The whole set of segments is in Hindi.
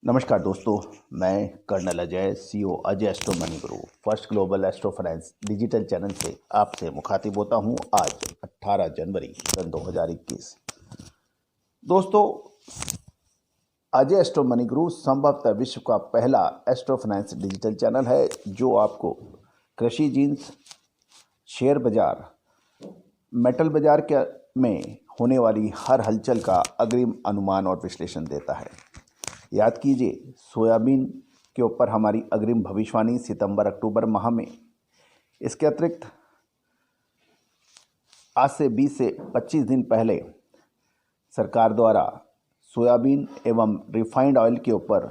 नमस्कार दोस्तों, मैं colonel Ajay, CEO Ajay astro money guru first global astro finance digital channel से आपसे मुखातिब होता हूं। आज 18 जनवरी सन 2021। दोस्तों, अजय एस्ट्रो मनी गुरु संभवतः विश्व का पहला एस्ट्रो फाइनेंस डिजिटल चैनल है जो आपको कृषि, जीन्स, शेयर बाजार, मेटल बाजार में होने वाली हर हलचल का अग्रिम अनुमान और विश्लेषण देता है। याद कीजिए, सोयाबीन के ऊपर हमारी अग्रिम भविष्यवाणी सितंबर अक्टूबर माह में। इसके अतिरिक्त आज से 20 से 25 दिन पहले सरकार द्वारा सोयाबीन एवं रिफाइंड ऑयल के ऊपर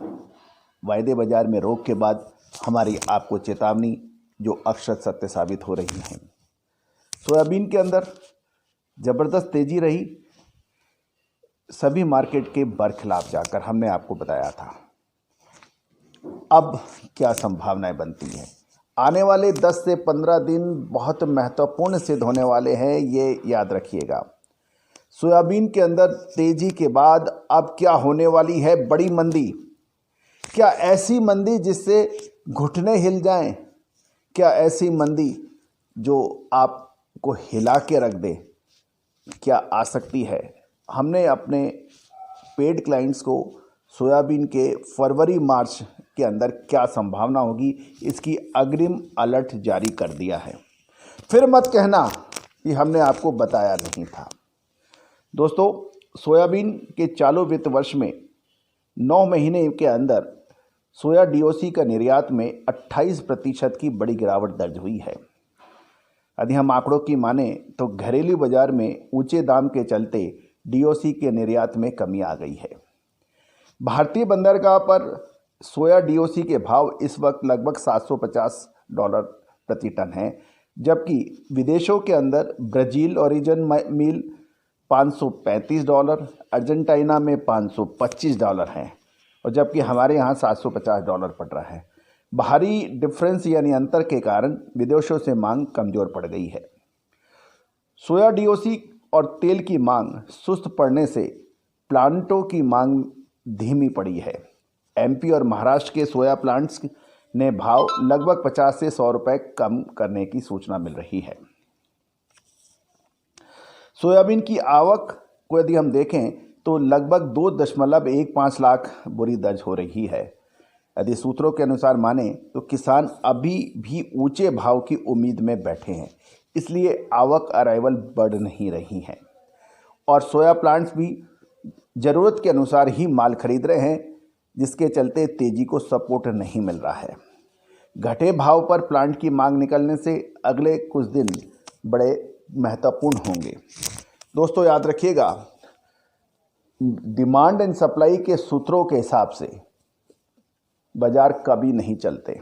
वायदे बाजार में रोक के बाद हमारी आपको चेतावनी जो अक्षर सत्य साबित हो रही है। सोयाबीन के अंदर ज़बरदस्त तेजी रही, सभी मार्केट के बरखिलाफ जाकर हमने आपको बताया था। अब क्या संभावनाएं बनती हैं? आने वाले 10 से 15 दिन बहुत महत्वपूर्ण सिद्ध होने वाले हैं, ये याद रखिएगा। सोयाबीन के अंदर तेजी के बाद अब क्या होने वाली है? बड़ी मंदी। क्या ऐसी मंदी जिससे घुटने हिल जाएं? क्या ऐसी मंदी जो आपको हिला के रख दे? क्या आ सकती है? हमने अपने पेड क्लाइंट्स को सोयाबीन के फरवरी मार्च के अंदर क्या संभावना होगी इसकी अग्रिम अलर्ट जारी कर दिया है। फिर मत कहना कि हमने आपको बताया नहीं था। दोस्तों, सोयाबीन के चालू वित्त वर्ष में 9 महीने के अंदर सोया डीओसी का निर्यात में 28% की बड़ी गिरावट दर्ज हुई है। यदि हम आंकड़ों की माने तो घरेलू बाजार में ऊंचे दाम के चलते डीओसी के निर्यात में कमी आ गई है। भारतीय बंदरगाह पर सोया डीओसी के भाव इस वक्त लगभग $750 प्रति टन हैं, जबकि विदेशों के अंदर ब्राज़ील ओरिजिन मील $535, अर्जेंटीना में $525 हैं, और जबकि हमारे यहाँ $750 पड़ रहा है। बाहरी डिफरेंस यानी अंतर के कारण विदेशों से मांग कमज़ोर पड़ गई है। सोया डीओसी और तेल की मांग सुस्त पड़ने से प्लांटों की मांग धीमी पड़ी है। एमपी और महाराष्ट्र के सोया प्लांट्स ने भाव लगभग 50 से 100 रुपए कम करने की सूचना मिल रही है। सोयाबीन की आवक को यदि हम देखें तो लगभग 2.15 लाख बोरी दर्ज हो रही है। यदि सूत्रों के अनुसार माने तो किसान अभी भी ऊंचे भाव की उम्मीद में बैठे हैं, इसलिए आवक अराइवल बढ़ नहीं रही हैं, और सोया प्लांट्स भी ज़रूरत के अनुसार ही माल खरीद रहे हैं, जिसके चलते तेजी को सपोर्ट नहीं मिल रहा है। घटे भाव पर प्लांट की मांग निकलने से अगले कुछ दिन बड़े महत्वपूर्ण होंगे। दोस्तों, याद रखिएगा, डिमांड एंड सप्लाई के सूत्रों के हिसाब से बाजार कभी नहीं चलते।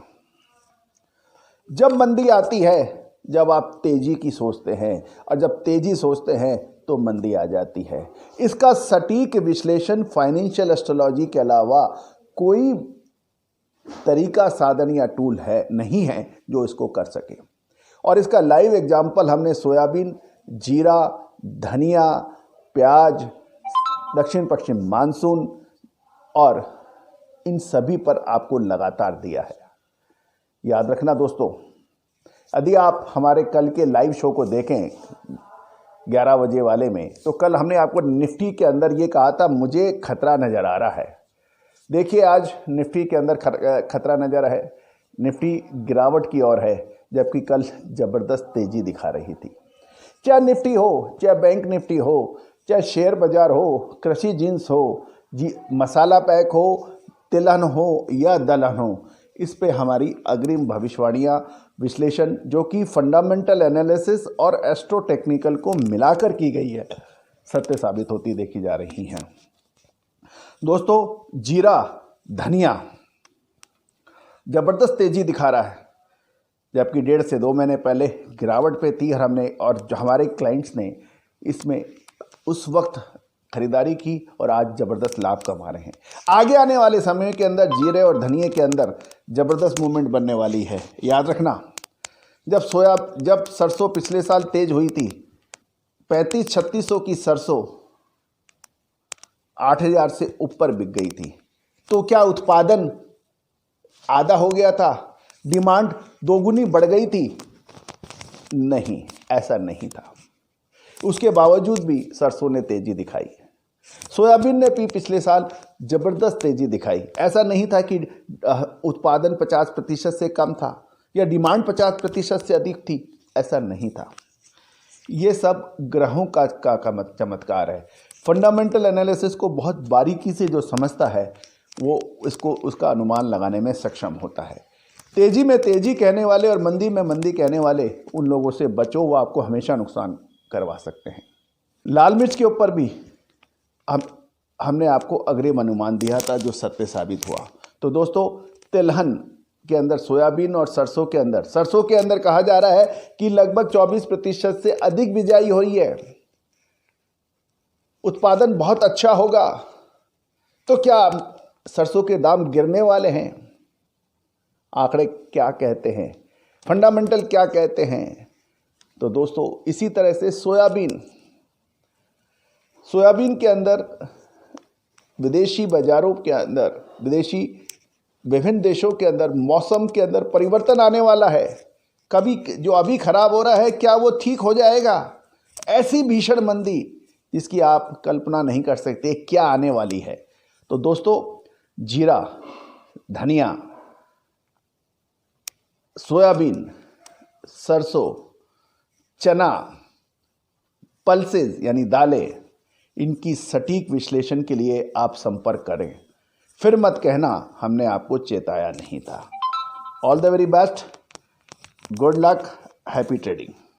जब मंदी आती है, जब आप तेजी की सोचते हैं, और जब तेजी सोचते हैं तो मंदी आ जाती है। इसका सटीक विश्लेषण फाइनेंशियल एस्ट्रोलॉजी के अलावा कोई तरीका, साधन या टूल नहीं है जो इसको कर सके। और इसका लाइव एग्जाम्पल हमने सोयाबीन, जीरा, धनिया, प्याज, दक्षिण पश्चिम मानसून और इन सभी पर आपको लगातार दिया है। याद रखना दोस्तों, यदि आप हमारे कल के लाइव शो को देखें 11 बजे वाले में, तो कल हमने आपको निफ्टी के अंदर ये कहा था, मुझे खतरा नज़र आ रहा है। देखिए, आज निफ्टी के अंदर खतरा नज़र है। निफ्टी गिरावट की ओर है, जबकि कल ज़बरदस्त तेज़ी दिखा रही थी। चाहे निफ्टी हो, चाहे बैंक निफ्टी हो, चाहे शेयर बाजार हो, कृषि जीन्स हो, मसाला पैक हो, तिलहन हो या दलहन हो, इस पे हमारी अग्रिम भविष्यवाणियाँ, विश्लेषण जो कि फंडामेंटल एनालिसिस और एस्ट्रो टेक्निकल को मिलाकर की गई है, सत्य साबित होती देखी जा रही हैं। दोस्तों, जीरा, धनिया ज़बरदस्त तेज़ी दिखा रहा है, जबकि 1.5 से 2 महीने पहले गिरावट पे थी, और जो हमारे क्लाइंट्स ने इसमें उस वक्त खरीदारी की और आज ज़बरदस्त लाभ कमा रहे हैं। आगे आने वाले समय के अंदर जीरे और धनिये के अंदर ज़बरदस्त मूवमेंट बनने वाली है। याद रखना, जब सरसों पिछले साल तेज हुई थी, 3500-3600 की सरसों 8,000 से ऊपर बिक गई थी। तो क्या उत्पादन आधा हो गया था, डिमांड दोगुनी बढ़ गई थी? नहीं, ऐसा नहीं था। उसके बावजूद भी सरसों ने तेजी दिखाई, सोयाबीन ने भी पिछले साल जबरदस्त तेजी दिखाई। ऐसा नहीं था कि उत्पादन 50% से कम था या डिमांड 50% से अधिक थी, ऐसा नहीं था। ये सब ग्रहों का चमत्कार है। फंडामेंटल एनालिसिस को बहुत बारीकी से जो समझता है वो उसका अनुमान लगाने में सक्षम होता है। तेजी में तेजी कहने वाले और मंदी में मंदी कहने वाले, उन लोगों से बचो, वो आपको हमेशा नुकसान करवा सकते हैं। लाल मिर्च के ऊपर भी हमने आपको अग्रिम अनुमान दिया था जो सत्य साबित हुआ। तो दोस्तों, तिलहन के अंदर, सोयाबीन और सरसों के अंदर कहा जा रहा है कि लगभग 24% से अधिक बिजाई हुई है, उत्पादन बहुत अच्छा होगा। तो क्या सरसों के दाम गिरने वाले हैं? आंकड़े क्या कहते हैं, फंडामेंटल क्या कहते हैं? तो दोस्तों, इसी तरह से सोयाबीन के अंदर विदेशी बाजारों के अंदर, विभिन्न देशों के अंदर मौसम के अंदर परिवर्तन आने वाला है। कभी जो अभी खराब हो रहा है, क्या वो ठीक हो जाएगा? ऐसी भीषण मंदी जिसकी आप कल्पना नहीं कर सकते क्या आने वाली है। तो दोस्तों, जीरा, धनिया, सोयाबीन, सरसों, चना, पल्सेस यानी दालें, इनकी सटीक विश्लेषण के लिए आप संपर्क करें। फिर मत कहना हमने आपको चेताया नहीं था। All the very best, good luck, happy trading.